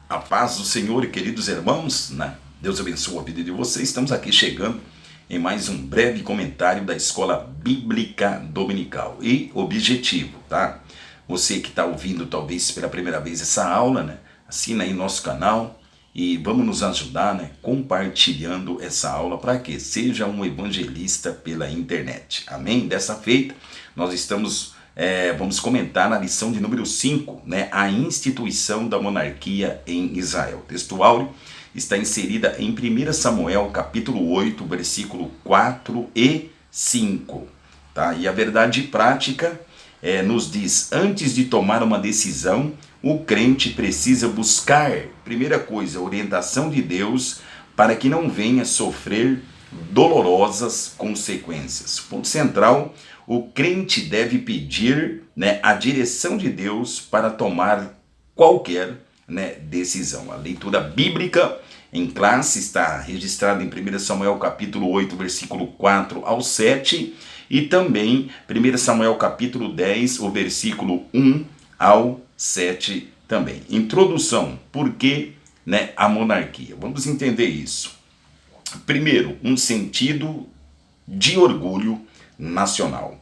A paz do Senhor, queridos irmãos, né? Deus abençoe a vida de vocês. Estamos aqui chegando em mais um breve comentário da Escola Bíblica Dominical. E objetivo, tá? Você que está ouvindo talvez pela primeira vez essa aula, né? Assina aí nosso canal e vamos nos ajudar, né? Compartilhando essa aula para que seja um evangelista pela internet. Amém? Dessa feita, nós vamos comentar na lição de número 5, né, a instituição da monarquia em Israel. O texto áureo está inserida em 1 Samuel, capítulo 8, versículo 4 e 5. Tá? E a verdade prática nos diz, antes de tomar uma decisão, o crente precisa buscar, primeira coisa, a orientação de Deus para que não venha sofrer dolorosas consequências. Ponto central, o crente deve pedir, né, a direção de Deus para tomar qualquer, né, decisão. A leitura bíblica em classe está registrada em 1 Samuel capítulo 8, versículo 4 ao 7 e também 1 Samuel capítulo 10, o versículo 1 ao 7 também. Introdução, por que, né, a monarquia? Vamos entender isso. Primeiro, um sentido de orgulho nacional.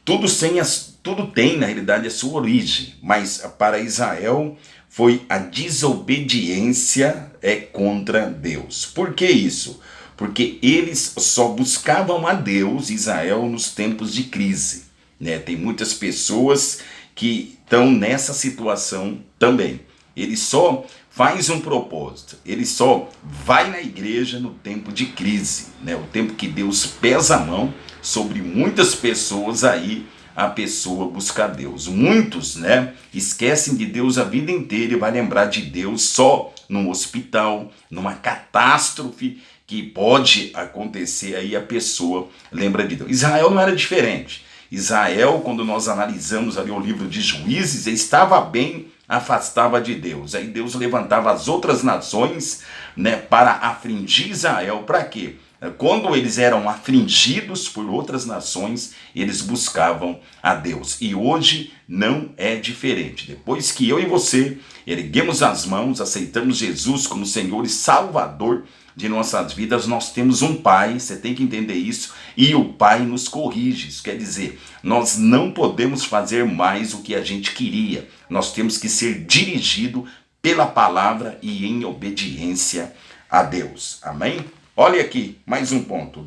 Tudo tem, na realidade, a sua origem, mas para Israel foi a desobediência contra Deus. Por que isso? Porque eles só buscavam a Deus, Israel, nos tempos de crise, né? Tem muitas pessoas que estão nessa situação também. Ele só faz um propósito, ele só vai na igreja no tempo de crise, né? O tempo que Deus pesa a mão sobre muitas pessoas, aí a pessoa busca Deus. Muitos, né, esquecem de Deus a vida inteira e vai lembrar de Deus só num hospital, numa catástrofe que pode acontecer, aí a pessoa lembra de Deus. Israel não era diferente. Israel, quando nós analisamos ali o livro de Juízes, estava bem, afastava de Deus. Aí Deus levantava as outras nações, né, para afligir Israel. Para quê? Quando eles eram afligidos por outras nações, eles buscavam a Deus. E hoje não é diferente. Depois que eu e você erguemos as mãos, aceitamos Jesus como Senhor e Salvador de nossas vidas, nós temos um Pai, você tem que entender isso, e o Pai nos corrige. Isso quer dizer, nós não podemos fazer mais o que a gente queria. Nós temos que ser dirigido pela palavra e em obediência a Deus. Amém? Olha aqui, mais um ponto.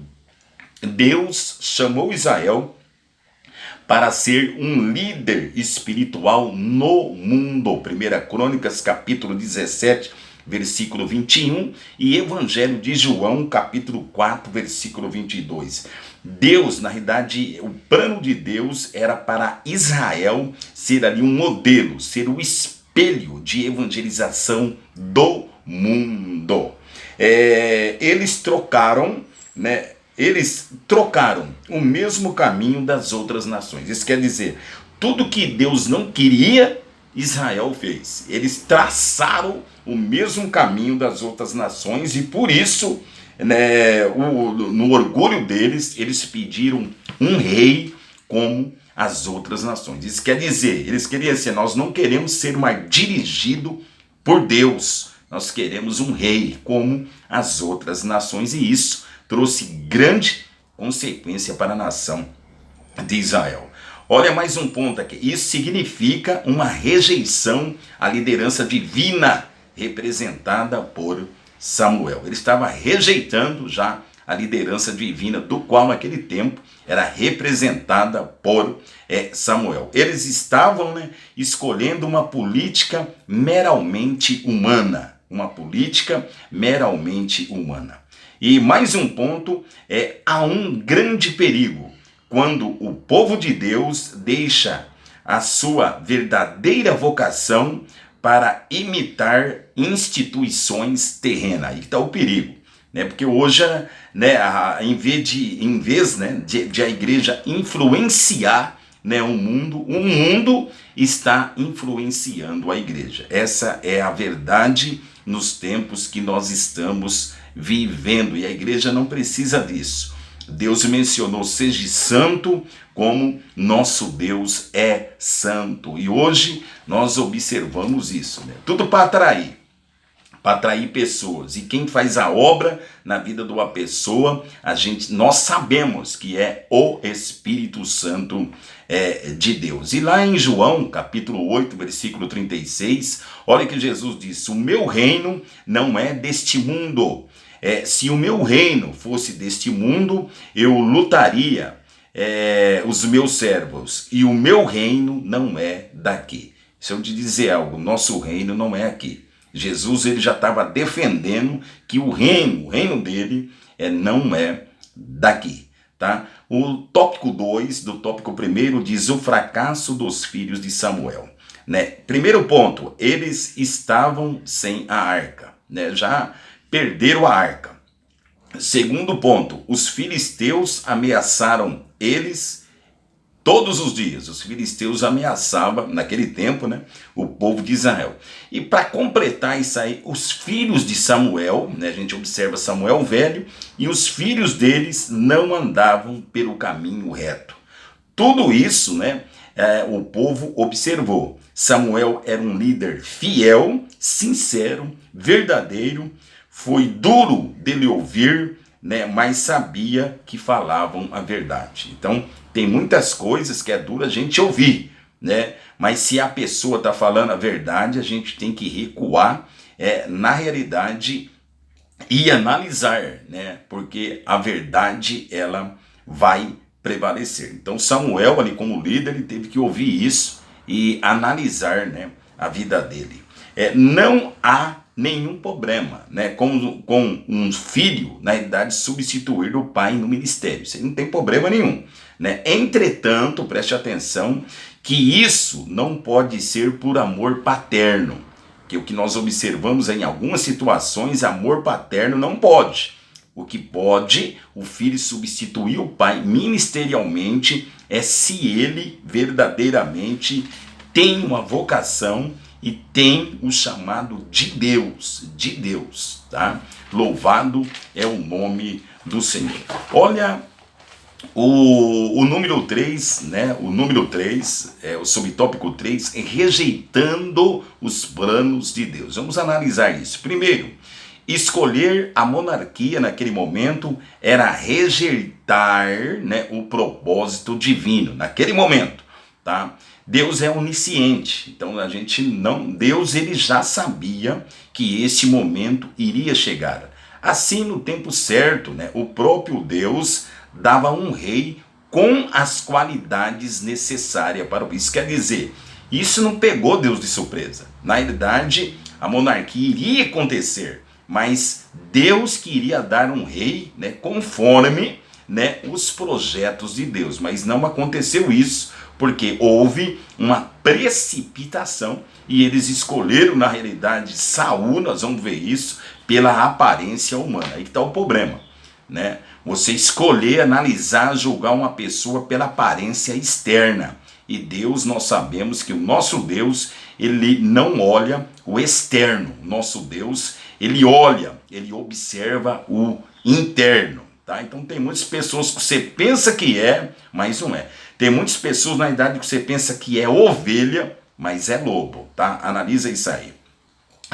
Deus chamou Israel para ser um líder espiritual no mundo. 1 Crônicas, capítulo 17, versículo 21, e Evangelho de João, capítulo 4, versículo 22. Deus, na realidade, o plano de Deus era para Israel ser ali um modelo, ser o espelho de evangelização do mundo. Eles trocaram, né? Eles trocaram o mesmo caminho das outras nações. Isso quer dizer, tudo que Deus não queria, Israel fez. Eles traçaram o mesmo caminho das outras nações e por isso, né, no orgulho deles, eles pediram um rei como as outras nações. Isso quer dizer, eles queriam dizer, nós não queremos ser mais dirigidos por Deus. Nós queremos um rei como as outras nações e isso trouxe grande consequência para a nação de Israel. Olha mais um ponto aqui. Isso significa uma rejeição à liderança divina representada por Samuel. Ele estava rejeitando já a liderança divina, do qual naquele tempo era representada por Samuel. Eles estavam, né, escolhendo uma política meramente humana. Uma política meramente humana. E mais um ponto, há um grande perigo quando o povo de Deus deixa a sua verdadeira vocação para imitar instituições terrenas. Aí está o perigo, né? Porque hoje, né, em vez de a igreja influenciar, né, o mundo está influenciando a igreja. Essa é a verdade nos tempos que nós estamos vivendo e a igreja não precisa disso. Deus mencionou, seja santo como nosso Deus é santo. E hoje nós observamos isso, né? Tudo para atrair. para atrair pessoas. E quem faz a obra na vida de uma pessoa, nós sabemos que é o Espírito Santo de Deus. E lá em João, capítulo 8, versículo 36, olha que Jesus disse: o meu reino não é deste mundo. Se o meu reino fosse deste mundo, eu lutaria os meus servos, e o meu reino não é daqui. Se eu te dizer algo, nosso reino não é aqui. Jesus ele já estava defendendo que o reino dele não é daqui. Tá? O tópico 2 do tópico 1 diz o fracasso dos filhos de Samuel. Né? Primeiro ponto, eles estavam sem a arca, né? Já perderam a arca. Segundo ponto, os filisteus ameaçaram eles todos os dias. Os filisteus ameaçavam, naquele tempo, né, o povo de Israel. E para completar isso aí, os filhos de Samuel, né, a gente observa Samuel velho, e os filhos deles não andavam pelo caminho reto. Tudo isso, né, o povo observou. Samuel era um líder fiel, sincero, verdadeiro, foi duro dele ouvir, né, mas sabia que falavam a verdade. Então, tem muitas coisas que é duro a gente ouvir, né? Mas se a pessoa está falando a verdade, a gente tem que recuar na realidade e analisar, né? Porque a verdade, ela vai prevalecer. Então Samuel, ali como líder, ele teve que ouvir isso e analisar, né, a vida dele. Não há nenhum problema, né, com um filho na idade substituir o pai no ministério. Isso não tem problema nenhum, né? Entretanto, preste atenção que isso não pode ser por amor paterno, que o que nós observamos em algumas situações, amor paterno não pode. O que pode o filho substituir o pai ministerialmente é se ele verdadeiramente tem uma vocação e tem o chamado de Deus, tá? Louvado é o nome do Senhor. Olha o número 3, né? O número 3, o subtópico 3, é rejeitando os planos de Deus. Vamos analisar isso. Primeiro, escolher a monarquia naquele momento era rejeitar, né, o propósito divino naquele momento, tá? Deus é onisciente, então Deus ele já sabia que esse momento iria chegar. Assim, no tempo certo, né, o próprio Deus dava um rei com as qualidades necessárias para isso. Quer dizer, isso não pegou Deus de surpresa. Na realidade, a monarquia iria acontecer, mas Deus queria dar um rei, né, conforme, né, os projetos de Deus. Mas não aconteceu isso, porque houve uma precipitação e eles escolheram, na realidade, Saul, nós vamos ver isso, pela aparência humana. Aí que está o problema, né? Você escolher, analisar, julgar uma pessoa pela aparência externa. E Deus, nós sabemos que o nosso Deus, ele não olha o externo. O nosso Deus, ele observa o interno. Tá? Então tem muitas pessoas que você pensa que mas não é. Tem muitas pessoas na idade que você pensa que é ovelha, mas é lobo. Tá? Analisa isso aí.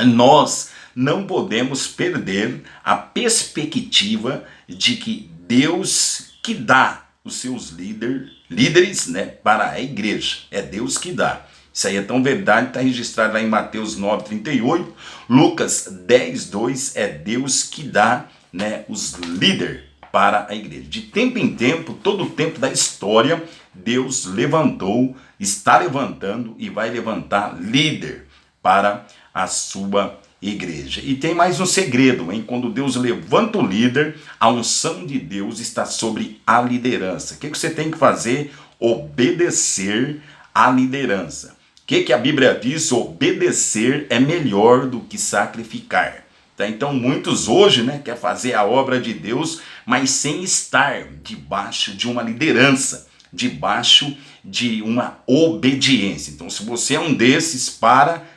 Nós não podemos perder a perspectiva de que Deus que dá os seus líderes, né, para a igreja. É Deus que dá. Isso aí é tão verdade, está registrado lá em Mateus 9:38, Lucas 10:2, é Deus que dá, né, os líderes para a igreja. De tempo em tempo, todo o tempo da história, Deus levantou, está levantando e vai levantar líder para a sua igreja. E tem mais um segredo, hein? Quando Deus levanta o líder, a unção de Deus está sobre a liderança. O que você tem que fazer? Obedecer à liderança. O que a Bíblia diz? Obedecer é melhor do que sacrificar. Tá? Então muitos hoje, né, querem fazer a obra de Deus, mas sem estar debaixo de uma liderança, debaixo de uma obediência. Então se você é um desses,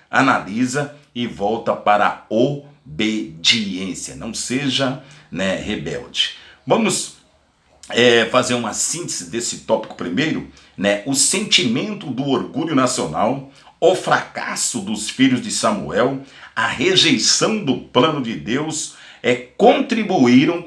analisa e volta para a obediência. Não seja, né, rebelde. Vamos fazer uma síntese desse tópico primeiro, né? O sentimento do orgulho nacional. o fracasso dos filhos de Samuel, a rejeição do plano de Deus, contribuíram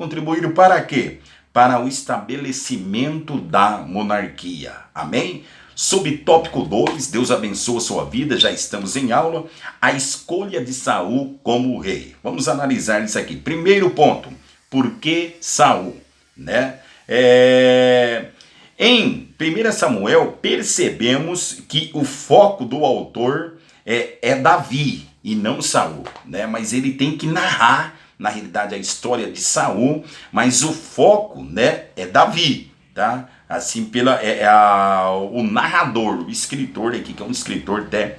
para quê? Para o estabelecimento da monarquia. Amém? Subtópico 2, Deus abençoa a sua vida, já estamos em aula, a escolha de Saul como rei. Vamos analisar isso aqui. Primeiro ponto, por que Saul? Né? Em 1 Samuel, percebemos que o foco do autor é Davi e não Saul, né? Mas ele tem que narrar, na realidade, a história de Saul, mas o foco, né, é Davi, tá? Assim, o narrador, o escritor aqui, que é um escritor até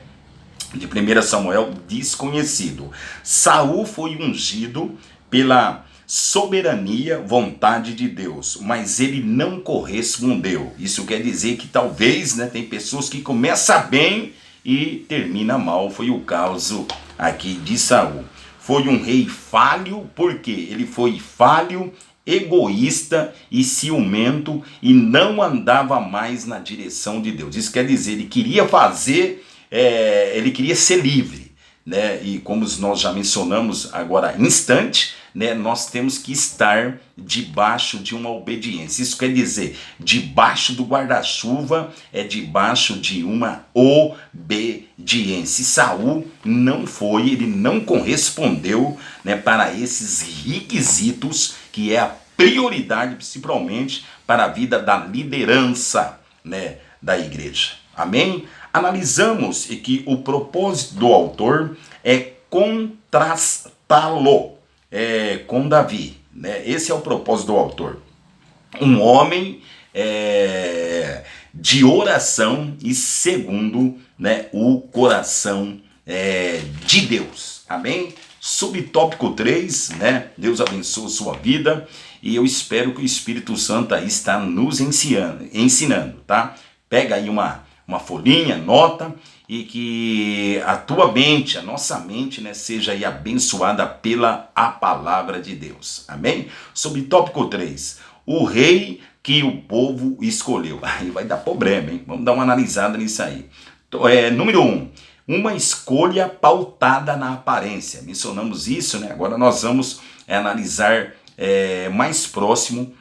de 1 Samuel desconhecido. Saul foi ungido pela soberania, vontade de Deus, mas ele não correspondeu. Isso quer dizer que talvez, né, tem pessoas que começam bem e termina mal. Foi o caso aqui de Saul. Foi um rei falho, porque ele foi falho, egoísta e ciumento e não andava mais na direção de Deus. Isso quer dizer, ele queria fazer, ele queria ser livre, né? E como nós já mencionamos agora instante, né, nós temos que estar debaixo de uma obediência. Isso quer dizer, debaixo do guarda-chuva debaixo de uma obediência. E Saul não foi, ele não correspondeu, né, para esses requisitos, que é a prioridade, principalmente para a vida da liderança, né, da igreja. Amém? Analisamos que o propósito do autor é contrastá-lo com Davi, né? Esse é o propósito do autor. Um homem de oração e segundo, né, o coração de Deus. Amém? Subtópico 3, né? Deus abençoe a sua vida e eu espero que o Espírito Santo aí está nos ensinando, tá? Pega aí uma folhinha, nota, e que a tua mente, a nossa mente, né, seja aí abençoada pela a palavra de Deus. Amém? Subtópico 3, o rei que o povo escolheu. Aí vai dar problema, hein? Vamos dar uma analisada nisso aí. Número 1, uma escolha pautada na aparência. Mencionamos isso, né? Agora nós vamos analisar mais próximo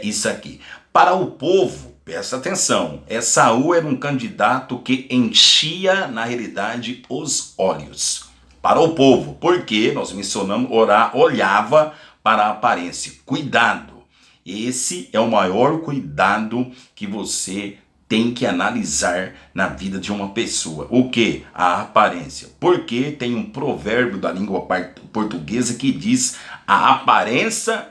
isso aqui. Para o povo, presta atenção, Saul era um candidato que enchia, na realidade, os olhos. Para o povo, porque nós mencionamos, olhava para a aparência. Cuidado, esse é o maior cuidado que você tem que analisar na vida de uma pessoa. O que? A aparência. Porque tem um provérbio da língua portuguesa que diz: a aparência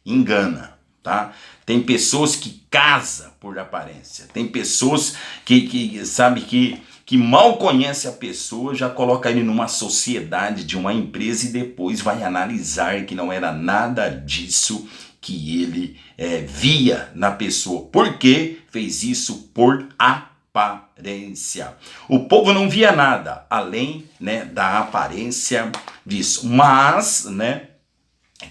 engana, tá? Tem pessoas que casam por aparência. Tem pessoas que mal conhece a pessoa, já coloca ele numa sociedade de uma empresa e depois vai analisar que não era nada disso que ele via na pessoa. Por que fez isso? Por aparência. O povo não via nada além, né, da aparência disso. Mas, né,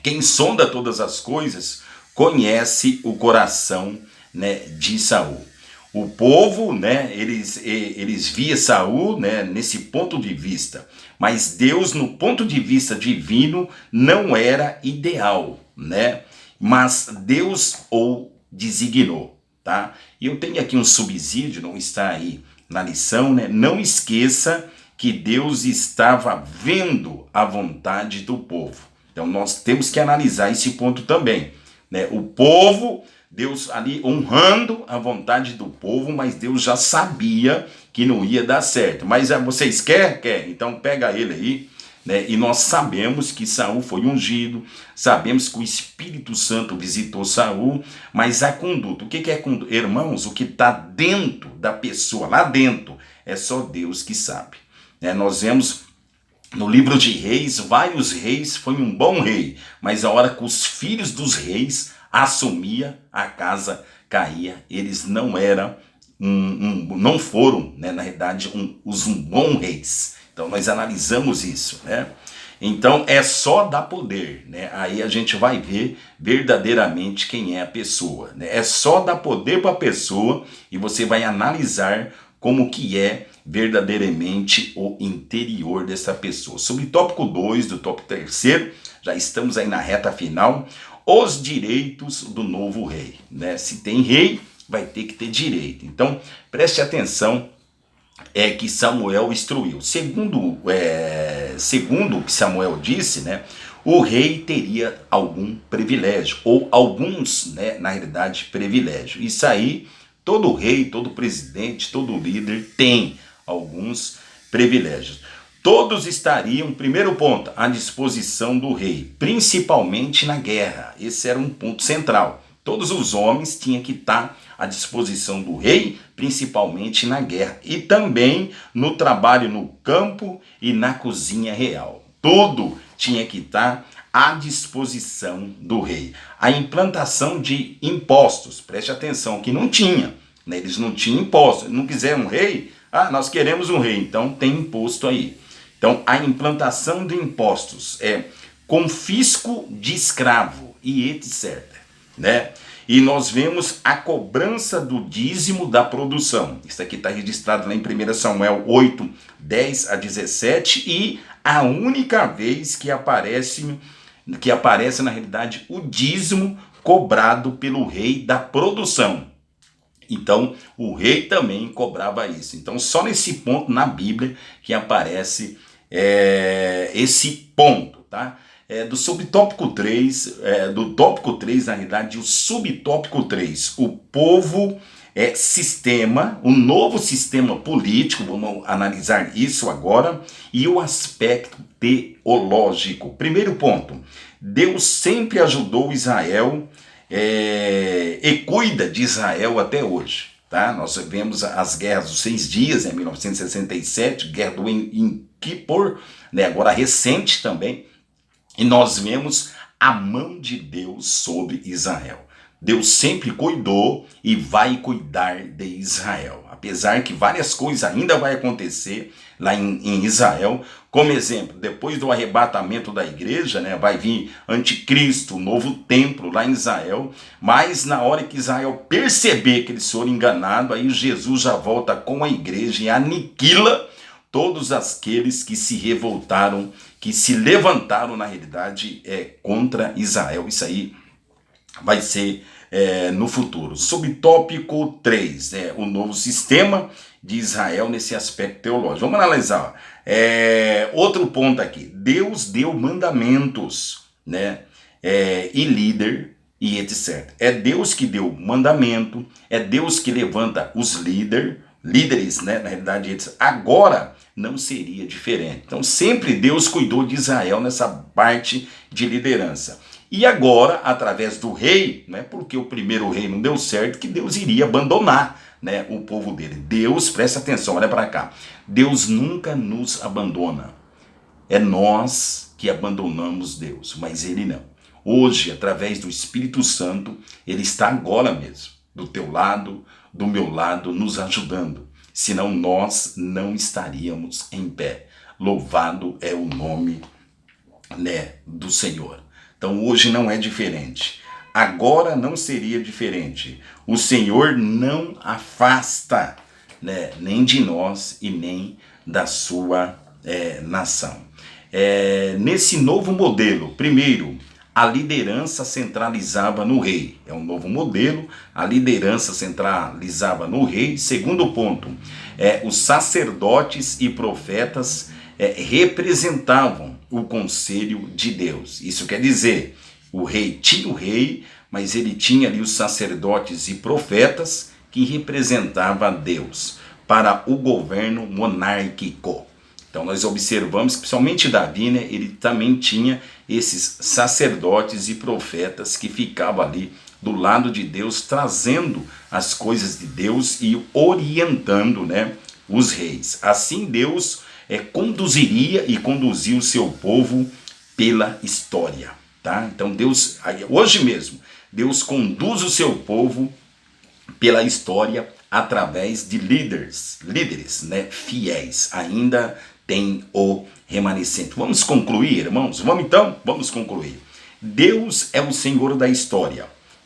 quem sonda todas as coisas conhece o coração, né, de Saul. O povo, né, eles via Saul, né, nesse ponto de vista, mas Deus, no ponto de vista divino, não era ideal, né? Mas Deus o designou, tá? E eu tenho aqui um subsídio, não está aí na lição, né? Não esqueça que Deus estava vendo a vontade do povo. Então nós temos que analisar esse ponto também, né? O povo, Deus ali honrando a vontade do povo, mas Deus já sabia que não ia dar certo. Mas vocês querem? Quer? Então pega ele aí, né? E nós sabemos que Saul foi ungido, sabemos que o Espírito Santo visitou Saul, mas a conduta, o que é conduta? Irmãos, o que está dentro da pessoa, lá dentro, é só Deus que sabe, né? Nós vemos no livro de Reis, vários reis, foi um bom rei, mas a hora que os filhos dos reis assumia, a casa caía. Eles não eram, não foram, né, na realidade, os bons reis. Então nós analisamos isso, né? Então é só dar poder, né? Aí a gente vai ver verdadeiramente quem é a pessoa, né? É só dar poder para a pessoa e você vai analisar como que é verdadeiramente o interior dessa pessoa. Sobre o tópico 2 do tópico 3, já estamos aí na reta final, os direitos do novo rei, né? Se tem rei, vai ter que ter direito. Então, preste atenção, que Samuel instruiu. Segundo o que Samuel disse, né, o rei teria algum privilégio, ou alguns, né, na realidade, privilégio. Isso aí, todo rei, todo presidente, todo líder tem alguns privilégios. Todos estariam, primeiro ponto, à disposição do rei, principalmente na guerra. Esse era um ponto central. Todos os homens tinham que estar à disposição do rei, principalmente na guerra. E também no trabalho no campo e na cozinha real. Tudo tinha que estar à disposição do rei. A implantação de impostos, preste atenção, que não tinha, né? Eles não tinham impostos, não quiseram um rei, nós queremos um rei, então tem imposto aí. Então a implantação de impostos, confisco de escravo e etc, né? E nós vemos a cobrança do dízimo da produção. Isso aqui está registrado lá em 1 Samuel 8, 10 a 17, e a única vez que aparece na realidade o dízimo cobrado pelo rei da produção. Então o rei também cobrava isso. Então só nesse ponto na Bíblia que aparece esse ponto, tá? Do subtópico 3, do tópico 3, na realidade, o subtópico 3, o povo sistema, o novo sistema político, vamos analisar isso agora, e o aspecto teológico. Primeiro ponto, Deus sempre ajudou Israel e cuida de Israel até hoje. Tá? Nós vemos as guerras dos 6 dias, em 1967, guerra do Yom Kippur, né? Agora recente também, e nós vemos a mão de Deus sobre Israel. Deus sempre cuidou e vai cuidar de Israel. Apesar que várias coisas ainda vão acontecer lá em Israel. Como exemplo, depois do arrebatamento da igreja, né, vai vir anticristo, novo templo lá em Israel. Mas na hora que Israel perceber que eles foram enganados, aí Jesus já volta com a igreja e aniquila todos aqueles que se revoltaram, que se levantaram, na realidade, contra Israel. Isso aí vai ser no futuro. Subtópico 3, o novo sistema de Israel nesse aspecto teológico. Vamos analisar. Outro ponto aqui. Deus deu mandamentos, né? E líder e etc. É Deus que deu mandamento, é Deus que levanta os líderes, né? Na realidade, etc. Agora não seria diferente. Então sempre Deus cuidou de Israel nessa parte de liderança. E agora, através do rei, né, porque o primeiro rei não deu certo, que Deus iria abandonar, né, o povo dele. Deus, presta atenção, olha para cá. Deus nunca nos abandona. É nós que abandonamos Deus, mas Ele não. Hoje, através do Espírito Santo, Ele está agora mesmo, do teu lado, do meu lado, nos ajudando. Senão nós não estaríamos em pé. Louvado é o nome, né, do Senhor. Então hoje não é diferente. Agora não seria diferente. O Senhor não afasta, né, nem de nós e nem da sua nação. Nesse novo modelo, primeiro, a liderança centralizava no rei. É um novo modelo, a liderança centralizava no rei. Segundo ponto, os sacerdotes e profetas representavam o conselho de Deus. Isso quer dizer, o rei tinha o rei, mas ele tinha ali os sacerdotes e profetas que representavam Deus para o governo monárquico. Então nós observamos que principalmente Davi, né, ele também tinha esses sacerdotes e profetas que ficavam ali do lado de Deus, trazendo as coisas de Deus e orientando, né, os reis. Assim Deus conduziria e conduziu o seu povo pela história, tá? Então Deus, hoje mesmo, Deus conduz o seu povo pela história através de líderes, né, fiéis. Ainda tem o remanescente. Vamos concluir, irmãos? Vamos concluir. Deus é o Senhor da história.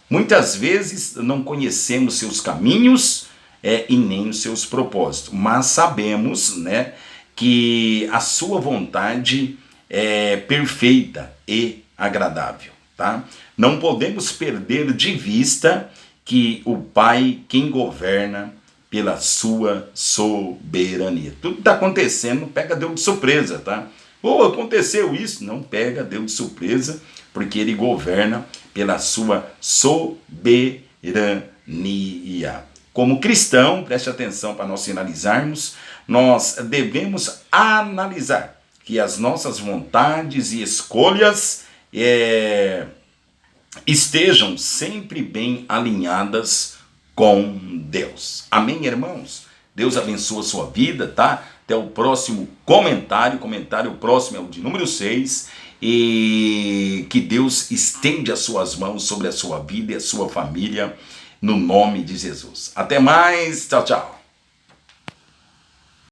Muitas vezes não conhecemos seus caminhos, e nem os seus propósitos. Mas sabemos, né, que a sua vontade é perfeita e agradável, tá? Não podemos perder de vista que o Pai quem governa pela sua soberania. Tudo está acontecendo, não pega Deus de surpresa, tá? Aconteceu isso, não pega Deus de surpresa, porque ele governa pela sua soberania. Como cristão, preste atenção para nós finalizarmos, nós devemos analisar que as nossas vontades e escolhas estejam sempre bem alinhadas com Deus. Amém, irmãos? Deus abençoe a sua vida, tá? Até o próximo comentário. O comentário próximo é o de número 6. E que Deus estende as suas mãos sobre a sua vida e a sua família, no nome de Jesus. Até mais. Tchau, tchau.